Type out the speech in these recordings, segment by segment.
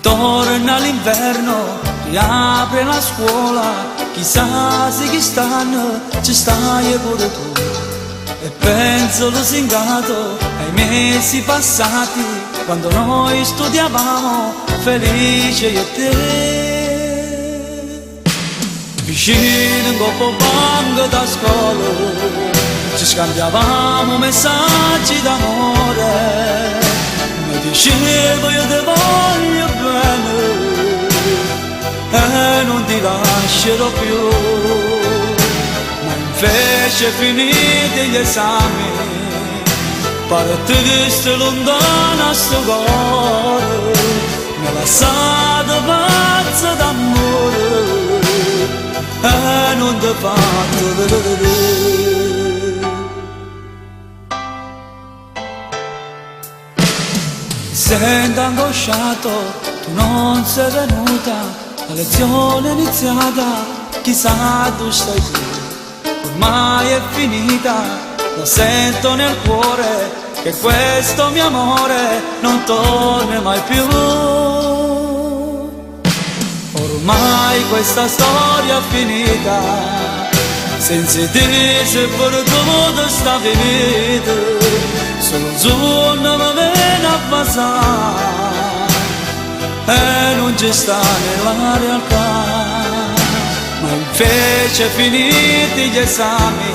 Torna l'inverno, riapre la scuola, chissà se chi stanno ci stai pure tu. E penso lusingato ai mesi passati, quando noi studiavamo felice io e te. Vicino in coppa banco da scuola, ci scambiavamo messaggi d'amore. Mi dicevo io ti voglio bene e non ti lascerò più, ma invece finiti gli esami partiste lontana a sto cuore, mi ha lasciato pazzo d'amore e non ti fatto vedere. Sento angosciato, tu non sei venuta, la lezione è iniziata, chissà tu stai qui, ormai è finita, lo sento nel cuore, che questo mio amore non torna mai più. Ormai questa storia è finita, senza te se per come sta finita, solo un giorno mi viene a passare e non ci sta nella realtà, ma invece finiti gli esami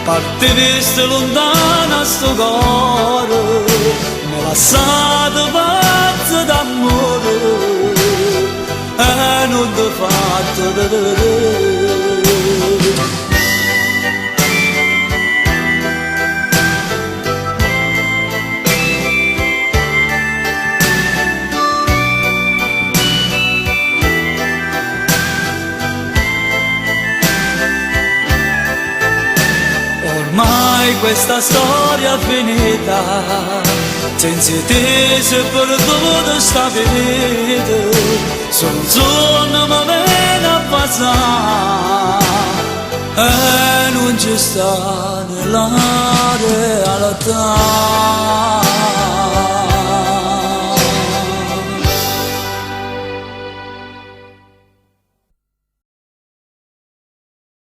partiriste lontana a sto cuore, mi ha lasciato pazzo d'amore e non ti fatto vedere. Ormai questa storia è finita, senza te se per dove sta finita, solo un giorno mi viene a passare e non ci sta nella realtà.